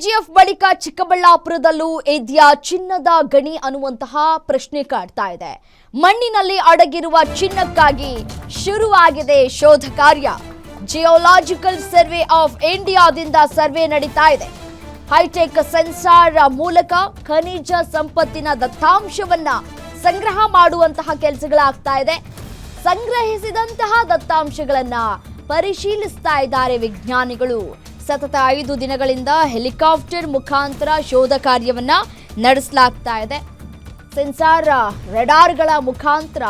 KGF ಬಳಿಕ ಚಿಕ್ಕಬಳ್ಳಾಪುರದಲ್ಲೂ ಇದೆಯಾ ಚಿನ್ನದ ಗಣಿ ಅನ್ನುವಂತಹ ಪ್ರಶ್ನೆ ಕಾಡ್ತಾ ಇದೆ. ಮಣ್ಣಿನಲ್ಲಿ ಅಡಗಿರುವ ಚಿನ್ನಕ್ಕಾಗಿ ಶುರುವಾಗಿದೆ ಶೋಧ ಕಾರ್ಯ. ಜಿಯೋಲಾಜಿಕಲ್ ಸರ್ವೆ ಆಫ್ ಇಂಡಿಯಾದಿಂದ ಸರ್ವೆ ನಡೀತಾ ಇದೆ. ಹೈಟೆಕ್ ಸೆನ್ಸಾರ್ ಮೂಲಕ ಖನಿಜ ಸಂಪತ್ತಿನ ದತ್ತಾಂಶವನ್ನ ಸಂಗ್ರಹ ಮಾಡುವಂತಹ ಕೆಲಸಗಳಾಗ್ತಾ ಇದೆ. ಸಂಗ್ರಹಿಸಿದಂತಹ ದತ್ತಾಂಶಗಳನ್ನ ಪರಿಶೀಲಿಸ್ತಾ ಇದ್ದಾರೆ ವಿಜ್ಞಾನಿಗಳು. ಸತತ 5 ದಿನಗಳಿಂದ ಹೆಲಿಕಾಪ್ಟರ್ ಮುಖಾಂತರ ಶೋಧ ಕಾರ್ಯವನ್ನ ನಡೆಸಲಾಗ್ತಾ ಇದೆ. ಸೆನ್ಸಾರ್ ರೆಡಾರ್ಗಳ ಮುಖಾಂತರ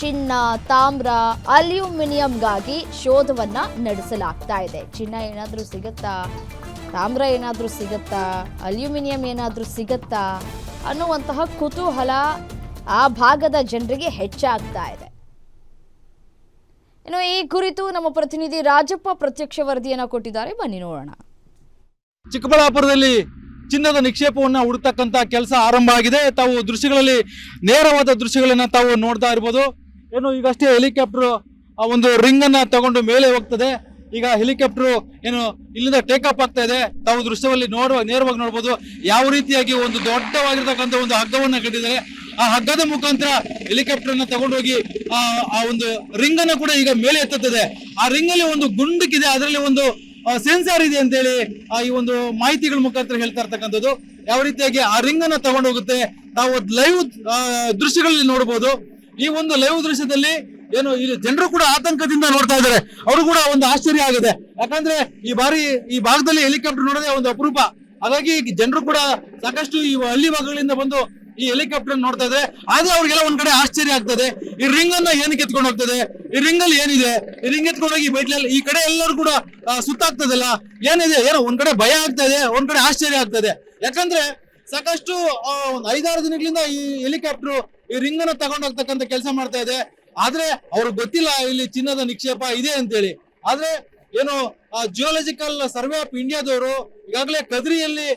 ಚಿನ್ನ, ತಾಮ್ರ, ಅಲ್ಯೂಮಿನಿಯಂಗಾಗಿ ಶೋಧವನ್ನ ನಡೆಸಲಾಗ್ತಾ ಇದೆ. ಚಿನ್ನ ಏನಾದರೂ ಸಿಗುತ್ತಾ, ತಾಮ್ರ ಏನಾದರೂ ಸಿಗುತ್ತಾ, ಅಲ್ಯೂಮಿನಿಯಂ ಏನಾದರೂ ಸಿಗುತ್ತಾ ಅನ್ನುವಂತಹ ಕುತೂಹಲ ಆ ಭಾಗದ ಜನರಿಗೆ ಹೆಚ್ಚಾಗ್ತಾ ಇದೆ. ಇನ್ನು ಈ ಕುರಿತು ನಮ್ಮ ಪ್ರತಿನಿಧಿ ರಾಜಪ್ಪ ಪ್ರತ್ಯಕ್ಷ ವರದಿಯನ್ನು ಕೊಟ್ಟಿದ್ದಾರೆ, ಬನ್ನಿ ನೋಡೋಣ. ಚಿಕ್ಕಬಳ್ಳಾಪುರದಲ್ಲಿ ಚಿನ್ನದ ನಿಕ್ಷೇಪವನ್ನ ಹುಡುಕ್ತಕ್ಕಂತ ಕೆಲಸ ಆರಂಭ ಆಗಿದೆ. ತಾವು ದೃಶ್ಯಗಳಲ್ಲಿ ನೇರವಾದ ದೃಶ್ಯಗಳನ್ನ ತಾವು ನೋಡ್ತಾ ಇರ್ಬೋದು. ಏನು ಈಗಷ್ಟೇ ಹೆಲಿಕಾಪ್ಟರ್ ಒಂದು ರಿಂಗ್ ಅನ್ನ ತಗೊಂಡು ಮೇಲೆ ಹೋಗ್ತದೆ. ಈಗ ಹೆಲಿಕಾಪ್ಟರ್ ಏನು ಇಲ್ಲಿಂದ ಟೇಕ್ ಆಫ್ ಆಗ್ತಾ ಇದೆ. ತಾವು ದೃಶ್ಯದಲ್ಲಿ ನೇರವಾಗಿ ನೋಡ್ಬೋದು ಯಾವ ರೀತಿಯಾಗಿ ಒಂದು ದೊಡ್ಡವಾಗಿರ್ತಕ್ಕಂಥ ಒಂದು ಹಗ್ಗವನ್ನ ಕಟ್ಟಿದ್ದಾರೆ. ಆ ಹಗ್ಗದ ಮುಖಾಂತರ ಹೆಲಿಕಾಪ್ಟರ್ ಅನ್ನ ತಗೊಂಡೋಗಿ ಆ ಒಂದು ರಿಂಗ್ ಅನ್ನ ಕೂಡ ಈಗ ಮೇಲೆ ಎತ್ತುತ್ತದೆ. ಆ ರಿಂಗ್ ಅಲ್ಲಿ ಒಂದು ಗುಂಡಕ್ಕಿದೆ, ಅದರಲ್ಲಿ ಒಂದು ಸೆನ್ಸಾರ್ ಇದೆ ಅಂತೇಳಿ ಈ ಒಂದು ಮಾಹಿತಿಗಳ ಮುಖಾಂತರ ಹೇಳ್ತಾ ಇರ್ತಕ್ಕಂಥದ್ದು. ಯಾವ ರೀತಿಯಾಗಿ ಆ ರಿಂಗ್ ಅನ್ನ ತಗೊಂಡು ಹೋಗುತ್ತೆ ನಾವು ಲೈವ್ ದೃಶ್ಯಗಳಲ್ಲಿ ನೋಡಬಹುದು. ಈ ಒಂದು ಲೈವ್ ದೃಶ್ಯದಲ್ಲಿ ಏನು ಇಲ್ಲಿ ಜನರು ಕೂಡ ಆತಂಕದಿಂದ ನೋಡ್ತಾ ಇದ್ದಾರೆ. ಅವರು ಕೂಡ ಒಂದು ಆಶ್ಚರ್ಯ ಆಗಿದೆ. ಯಾಕಂದ್ರೆ ಈ ಬಾರಿ ಈ ಭಾಗದಲ್ಲಿ ಹೆಲಿಕಾಪ್ಟರ್ ನೋಡೋದೇ ಒಂದು ಅಪರೂಪ. ಹಾಗಾಗಿ ಜನರು ಕೂಡ ಸಾಕಷ್ಟು ಈ ಹಳ್ಳಿ ಭಾಗಗಳಿಂದ ಬಂದು ಈ ಹೆಲಿಕಾಪ್ಟರ್ ನೋಡ್ತಾ ಇದ್ದಾರೆ. ಆದ್ರೆ ಅವ್ರಿಗೆಲ್ಲ ಒಂದ್ ಕಡೆ ಆಶ್ಚರ್ಯ ಆಗ್ತದೆ. ಈ ರಿಂಗ್ ಅನ್ನ ಏನಕ್ಕೆ ಎತ್ಕೊಂಡು ಹೋಗ್ತದೆ, ಈ ರಿಂಗ್ ಅಲ್ಲಿ ಏನಿದೆ, ಈ ರಿಂಗ್ ಎತ್ಕೊಂಡೋಗಿ ಬೈಟ್ಲಲ್ಲಿ ಈ ಕಡೆ ಎಲ್ಲರೂ ಕೂಡ ಸುತ್ತಾಗ್ತದಲ್ಲ, ಏನಿದೆ ಏನೋ ಒಂದ್ ಕಡೆ ಭಯ ಆಗ್ತಾ ಇದೆ, ಒಂದ್ ಕಡೆ ಆಶ್ಚರ್ಯ ಆಗ್ತದೆ. ಯಾಕಂದ್ರೆ ಸಾಕಷ್ಟು ಒಂದ್ 5-6 ದಿನಗಳಿಂದ ಈ ಹೆಲಿಕಾಪ್ಟರ್ ಈ ರಿಂಗ್ ಅನ್ನ ತಗೊಂಡು ಹೋಗ್ತಕ್ಕಂಥ ಕೆಲಸ ಮಾಡ್ತಾ ಇದೆ. ಆದ್ರೆ ಅವ್ರಿಗೆ ಗೊತ್ತಿಲ್ಲ ಇಲ್ಲಿ ಚಿನ್ನದ ನಿಕ್ಷೇಪ ಇದೆ ಅಂತೇಳಿ. ಆದ್ರೆ ಏನು ಜಿಯೋಲಾಜಿಕಲ್ ಸರ್ವೆ ಆಫ್ ಇಂಡಿಯಾದವರು ಈಗಾಗಲೇ ಕದ್ರಿಯಲ್ಲಿ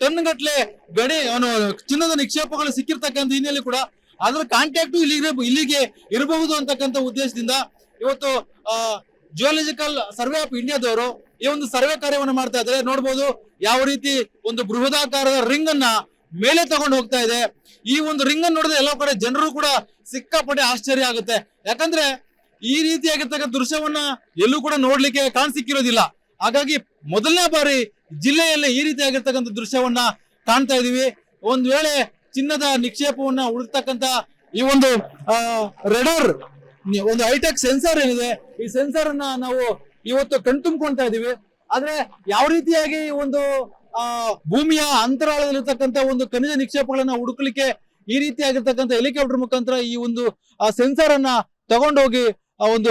ಟನ್ ಗಟ್ಲೆ ಗಣಿ ಚಿನ್ನದ ನಿಕ್ಷೇಪಗಳು ಸಿಕ್ಕಿರ್ತಕ್ಕಂಥ ಹಿನ್ನೆಲೆ ಕೂಡ ಅದರ ಕಾಂಟ್ಯಾಕ್ಟ್ ಇಲ್ಲಿಗೆ ಇರಬಹುದು ಅಂತಕ್ಕಂಥ ಉದ್ದೇಶದಿಂದ ಇವತ್ತು ಜಿಯೋಲಾಜಿಕಲ್ ಸರ್ವೆ ಆಫ್ ಇಂಡಿಯಾದವರು ಈ ಒಂದು ಸರ್ವೆ ಕಾರ್ಯವನ್ನು ಮಾಡ್ತಾ ಇದ್ದಾರೆ. ನೋಡ್ಬೋದು ಯಾವ ರೀತಿ ಒಂದು ಬೃಹದಾಕಾರದ ರಿಂಗ್ ಅನ್ನ ಮೇಲೆ ತಗೊಂಡು ಹೋಗ್ತಾ ಇದೆ. ಈ ಒಂದು ರಿಂಗ್ ಅನ್ನು ನೋಡಿದ್ರೆ ಎಲ್ಲ ಕಡೆ ಜನರು ಕೂಡ ಸಿಕ್ಕಾಪಟ್ಟೆ ಆಶ್ಚರ್ಯ ಆಗುತ್ತೆ. ಯಾಕಂದ್ರೆ ಈ ರೀತಿಯಾಗಿರ್ತಕ್ಕಂಥ ದೃಶ್ಯವನ್ನ ಎಲ್ಲೂ ಕೂಡ ನೋಡ್ಲಿಕ್ಕೆ ಕಾಣಸಿಕ್ಕಿರೋದಿಲ್ಲ. ಹಾಗಾಗಿ ಮೊದಲನೇ ಬಾರಿ ಜಿಲ್ಲೆಯಲ್ಲಿ ಈ ರೀತಿಯಾಗಿರ್ತಕ್ಕಂಥ ದೃಶ್ಯವನ್ನ ಕಾಣ್ತಾ ಇದೀವಿ. ಒಂದ್ ವೇಳೆ ಚಿನ್ನದ ನಿಕ್ಷೇಪವನ್ನ ಹುಡುಕ್ತಕ್ಕಂತ ಈ ಒಂದು ರೆಡಾರ್ ಒಂದು ಹೈಟೆಕ್ ಸೆನ್ಸಾರ್ ಏನಿದೆ, ಈ ಸೆನ್ಸಾರ್ ಅನ್ನ ನಾವು ಇವತ್ತು ಕಣ್ತುಂಬ್ಕೊಳ್ತಾ ಇದೀವಿ. ಆದ್ರೆ ಯಾವ ರೀತಿಯಾಗಿ ಒಂದು ಭೂಮಿಯ ಅಂತರಾಳದಲ್ಲಿರ್ತಕ್ಕಂಥ ಒಂದು ಖನಿಜ ನಿಕ್ಷೇಪಗಳನ್ನ ಹುಡುಕ್ಲಿಕ್ಕೆ ಈ ರೀತಿಯಾಗಿರ್ತಕ್ಕಂಥ ಹೆಲಿಕಾಪ್ಟರ್ ಮುಖಾಂತರ ಈ ಒಂದು ಸೆನ್ಸಾರ್ ಅನ್ನ ತಗೊಂಡೋಗಿ ಒಂದು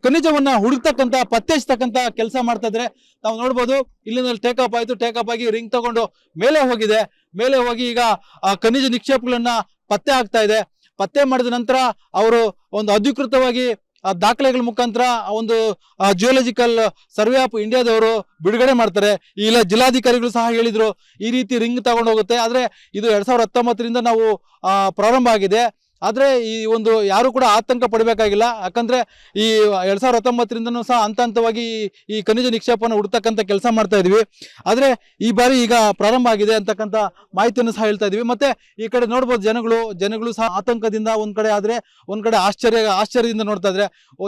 ಖನಿಜವನ್ನ ಹುಡುಕ್ತಕ್ಕಂಥ ಪತ್ತೆ ಹಚ್ಚತಕ್ಕಂಥ ಕೆಲಸ ಮಾಡ್ತಾ ಇದ್ರೆ ನಾವು ನೋಡ್ಬೋದು. ಇಲ್ಲಿಂದ ಟೇಕ್ ಆಫ್ ಆಯ್ತು, ಟೇಕ್ ಆಫ್ ಆಗಿ ರಿಂಗ್ ತಗೊಂಡು ಮೇಲೆ ಹೋಗಿದೆ. ಮೇಲೆ ಹೋಗಿ ಈಗ ಖನಿಜ ನಿಕ್ಷೇಪಗಳನ್ನ ಪತ್ತೆ ಆಗ್ತಾ ಇದೆ. ಪತ್ತೆ ಮಾಡಿದ ನಂತರ ಅವರು ಒಂದು ಅಧಿಕೃತವಾಗಿ ದಾಖಲೆಗಳ ಮುಖಾಂತರ ಒಂದು ಜಿಯೋಲಾಜಿಕಲ್ ಸರ್ವೆ ಆಫ್ ಇಂಡಿಯಾದವರು ಬಿಡುಗಡೆ ಮಾಡ್ತಾರೆ. ಇಲ್ಲ ಜಿಲ್ಲಾಧಿಕಾರಿಗಳು ಸಹ ಹೇಳಿದ್ರು ಈ ರೀತಿ ರಿಂಗ್ ತಗೊಂಡು ಹೋಗುತ್ತೆ. ಆದ್ರೆ ಇದು 2019ರಿಂದ ನಾವು ಪ್ರಾರಂಭ ಆಗಿದೆ. ಆದ್ರೆ ಈ ಒಂದು ಯಾರು ಕೂಡ ಆತಂಕ ಪಡಬೇಕಾಗಿಲ್ಲ. ಯಾಕಂದ್ರೆ ಈ 2019ರಿಂದನೂ ಸಹ ಹಂತವಾಗಿ ಈ ಖನಿಜ ನಿಕ್ಷೇಪವನ್ನು ಹುಡುಕ್ತಕ್ಕಂಥ ಕೆಲಸ ಮಾಡ್ತಾ ಇದೀವಿ. ಆದ್ರೆ ಈ ಬಾರಿ ಈಗ ಪ್ರಾರಂಭ ಆಗಿದೆ ಅಂತಕ್ಕಂಥ ಮಾಹಿತಿಯನ್ನು ಸಹ ಹೇಳ್ತಾ ಇದೀವಿ. ಮತ್ತೆ ಈ ಕಡೆ ನೋಡ್ಬೋದು ಜನಗಳು ಸಹ ಆತಂಕದಿಂದ ಒಂದ್ ಕಡೆ ಆದ್ರೆ ಒಂದ್ ಕಡೆ ಆಶ್ಚರ್ಯದಿಂದ ನೋಡ್ತಾ ಇದ್ರೆ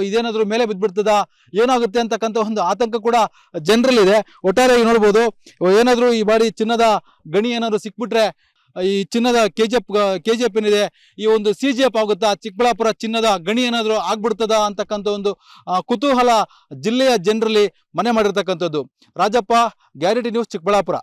ಇದೇನಾದ್ರು ಮೇಲೆ ಬಿದ್ದ್ಬಿಡ್ತದ, ಏನಾಗುತ್ತೆ ಅಂತಕ್ಕಂಥ ಒಂದು ಆತಂಕ ಕೂಡ ಜನರಲ್ಲಿದೆ. ಒಟ್ಟಾರೆಯಾಗಿ ನೋಡ್ಬೋದು ಏನಾದ್ರು ಈ ಬಾರಿ ಚಿನ್ನದ ಗಣಿ ಏನಾದ್ರು ಸಿಕ್ಬಿಟ್ರೆ ಈ ಚಿನ್ನದ ಕೆಜಿಎಫ್ ಏನಿದೆ ಈ ಒಂದು CGF ಆಗುತ್ತಾ, ಚಿಕ್ಕಬಳ್ಳಾಪುರ ಚಿನ್ನದ ಗಣಿ ಏನಾದ್ರು ಆಗ್ಬಿಡ್ತದ ಅಂತಕ್ಕಂಥ ಒಂದು ಕುತೂಹಲ ಜಿಲ್ಲೆಯ ಜನರಲ್ಲಿ ಮನೆ ಮಾಡಿರ್ತಕ್ಕಂಥದ್ದು. Rajappa, guarantee news, Chikkaballapur.